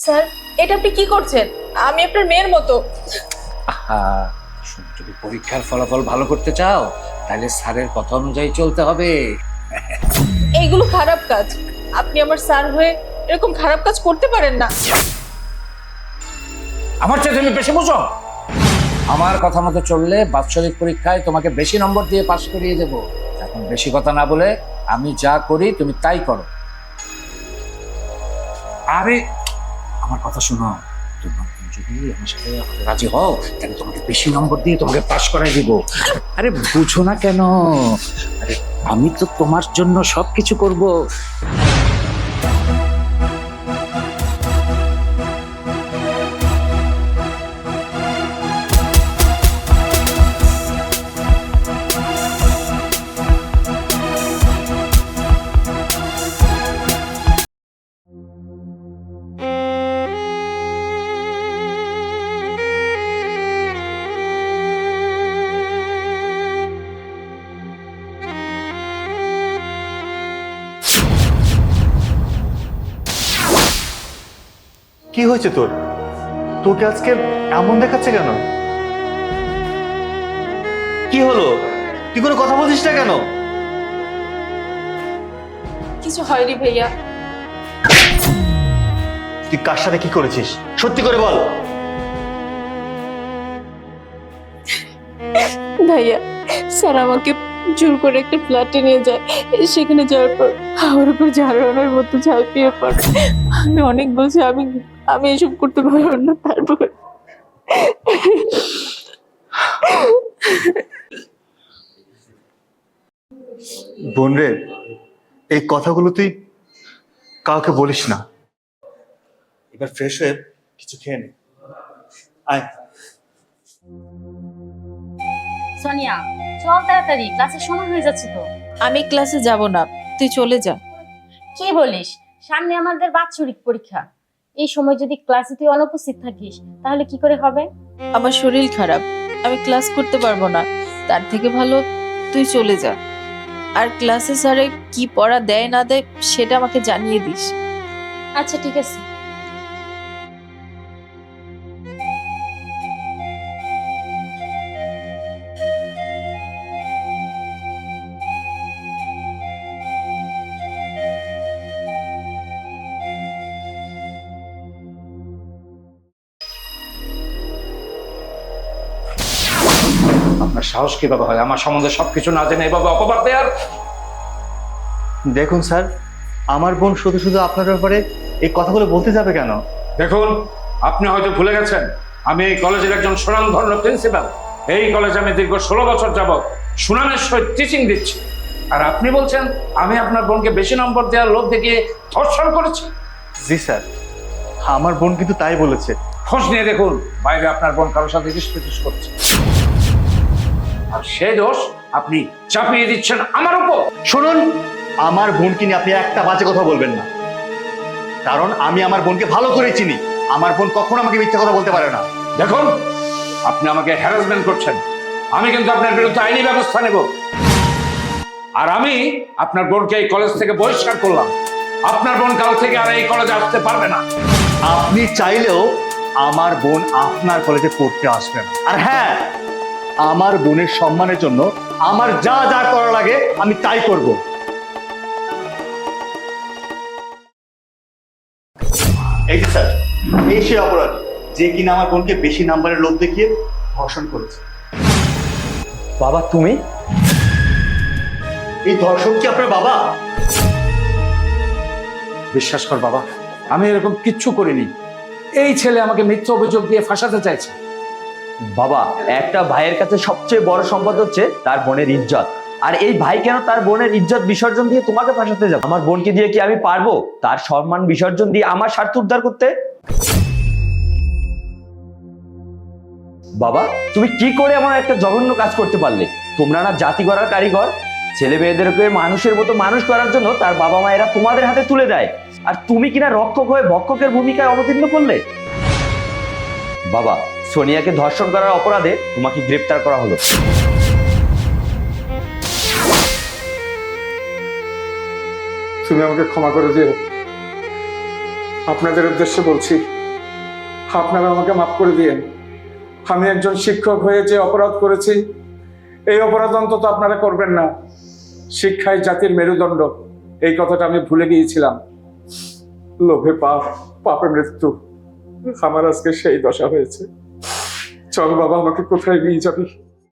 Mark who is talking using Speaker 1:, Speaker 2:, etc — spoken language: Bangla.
Speaker 1: স্যার, এটা আপনি কি করছেন? আমি আপনার মেয়ের মতো।
Speaker 2: আহা, যদি পরীক্ষার ফলাফল ভালো করতে চাও তাহলে স্যারের কথা অনুযায়ী চলতে হবে।
Speaker 1: এইগুলো খারাপ কাজ। আপনি আমার স্যার হয়ে এরকম খারাপ কাজ করতে পারেন না।
Speaker 2: আমার চেয়ে তুমি বেশি বুঝো। আমার কথা মতো চললে বাৎসরিক পরীক্ষায় তোমাকে বেশি নম্বর দিয়ে পাশ করিয়ে দেব। এখন বেশি কথা না বলে আমি যা করি তুমি তাই করো। আরে আমার কথা শোনো, তুমি যদি আমার সাথে রাজি হও তাহলে তোমাকে বেশি নম্বর দিয়ে তোমাকে পাশ করাই দিব। আরে বুঝো না কেন? আরে আমি তো তোমার জন্য সবকিছু করব।
Speaker 3: কি হয়েছে তোর? তোকে আজকে এমন দেখাচ্ছে কেন? কি হলো? তুই কোনো কথা বলছিস না কেন?
Speaker 1: কিছু হয়নি ভাইয়া।
Speaker 3: তুই কার সাথে কি করেছিস সত্যি করে বল।
Speaker 1: ভাইয়া, স্যার আমাকে জোর করে একটা ফ্ল্যাটে নিয়ে যায়। সেখানে যাওয়ার পর আমার উপর ঝাড়ানোর মতো ঝাঁপিয়ে পড়ে। আমি অনেক বলছি আমি আমি এসব করতে পারবো না। তারপর
Speaker 3: বোন রে, এই কথাগুলো তুই কাউকে বলিস না। এবার ফ্রেশ হয়ে কিছু খেয়ে নে। আয়।
Speaker 4: সোনিয়া, চল তাড়াতাড়ি, ক্লাসের সময় হয়ে যাচ্ছে তো।
Speaker 1: আমি ক্লাসে যাব না, তুই চলে যা।
Speaker 4: কি বলিস? সামনে আমাদের বাৎসরিক পরীক্ষা। এই সময় যদি ক্লাসে তুই অনুপস্থিত থাকিস তাহলে কি করে হবে?
Speaker 1: আমার শরীর খারাপ, আমি ক্লাস করতে পারবো না। তার থেকে ভালো তুই চলে যা। আর ক্লাসে স্যারে কি পড়া দেয় না দেয় সেটা আমাকে জানিয়ে দিস।
Speaker 4: আচ্ছা ঠিক আছে।
Speaker 2: আপনার সাহস কিভাবে হয় আমার সম্বন্ধে সবকিছু না জেনে এভাবে অপবাদ দেয়ার?
Speaker 3: দেখুন স্যার, আমার বোন শুধু শুধু আপনার ব্যাপারে এই কথাগুলো বলতে যাবে কেন?
Speaker 2: দেখুন, আপনি হয়তো ভুলে গেছেন আমি এই কলেজের একজন সুনামধন্য প্রিন্সিপাল। এই কলেজে আমি দীর্ঘ 16 বছর যাবৎ সুনামের সহিত টিচিং দিচ্ছি। আর আপনি বলছেন আমি আপনার বোনকে বেশি নম্বর দেওয়ার লোভ দেখিয়ে ধর্ষণ করেছি।
Speaker 3: জি স্যার, আমার বোন কিন্তু তাই বলেছে।
Speaker 2: খোঁজ নিয়ে দেখুন বাইরে আপনার বোন কারোর সাথে ইস করছে। আর সে দোষ আপনি চাপিয়ে দিচ্ছেন আমার উপর।
Speaker 3: শুনুন, আমার বোনকে নিয়ে আপনি একটা বাজে কথা বলবেন না, কারণ আমি আমার বোনকে ভালো করে চিনি। আমার বোন কখনো আমাকে মিথ্যা কথা বলতে পারে না।
Speaker 2: দেখুন, আপনি আমাকে হ্যারাসমেন্ট করছেন। আমি কিন্তু আপনার বিরুদ্ধে আইনি ব্যবস্থা নেব। আর আমি আপনার বোনকে এই কলেজ থেকে বহিষ্কার করলাম। আপনার বোন কাল থেকে আর এই কলেজে আসতে পারবে না।
Speaker 3: আপনি চাইলেও আমার বোন আপনার কলেজে পড়তে আসবে না। আর হ্যাঁ, আমার বোনের সম্মানের জন্য আমার যা যা করা লাগে আমি তাই করব। এই যে স্যার, এই সে অপরাধ যে কিনা আমার বোনকে বেশি নাম্বারের লোভ দেখিয়ে ধর্ষণ করেছে।
Speaker 5: বাবা তুমি?
Speaker 3: এই ধর্ষণ কি আপনার বাবা?
Speaker 2: বিশ্বাস কর বাবা, আমি এরকম কিচ্ছু করিনি। এই ছেলে আমাকে মিথ্যা অভিযোগ দিয়ে ফাঁসাতে চাইছে।
Speaker 5: বাবা, একটা ভাইয়ের কাছে সবচেয়ে বড় সম্পদ হচ্ছে তার বোনের ইজ্জত। আর এই ভাই কেন তার বোনের ইজ্জত বিসর্জন দিয়ে তোমাকে ফাঁসাতে যাবে? আমার বোনকে দিয়ে কি আমি পারবো তার সম্মান বিসর্জন দিয়ে আমার স্বার্থ উদ্ধার করতে? বাবা, তুমি কি করে এমন একটা জঘন্য কাজ করতে পারলে? তোমরা না জাতি গড়ার কারিগর? ছেলে মেয়েদেরকে মানুষের মতো মানুষ করার জন্য তার বাবা মায়েরা তোমাদের হাতে তুলে দেয়, আর তুমি কিনা রক্ষক হয়ে ভক্ষকের ভূমিকায় অবতীর্ণ করলে। বাবা, সোনিয়াকে ধর্ষণ করার অপরাধে তোমাকে গ্রেপ্তার করা হলো।
Speaker 6: তুমি আমাকে ক্ষমা করে দিও। আপনাদের উদ্দেশ্যে বলছি, আপনারা আমাকে মাফ করে দিয়েন। আমি একজন শিক্ষক হয়ে যে অপরাধ করেছি, এই অপরাধ অন্তত আপনারা করবেন না। শিক্ষাই জাতির মেরুদণ্ড, এই কথাটা আমি ভুলে গিয়েছিলাম। লোভে পাপ, পাপে মৃত্যু। আমার আজকে সেই দশা হয়েছে। চল বাবা, আমাকে কোথায় নিয়ে যাবি?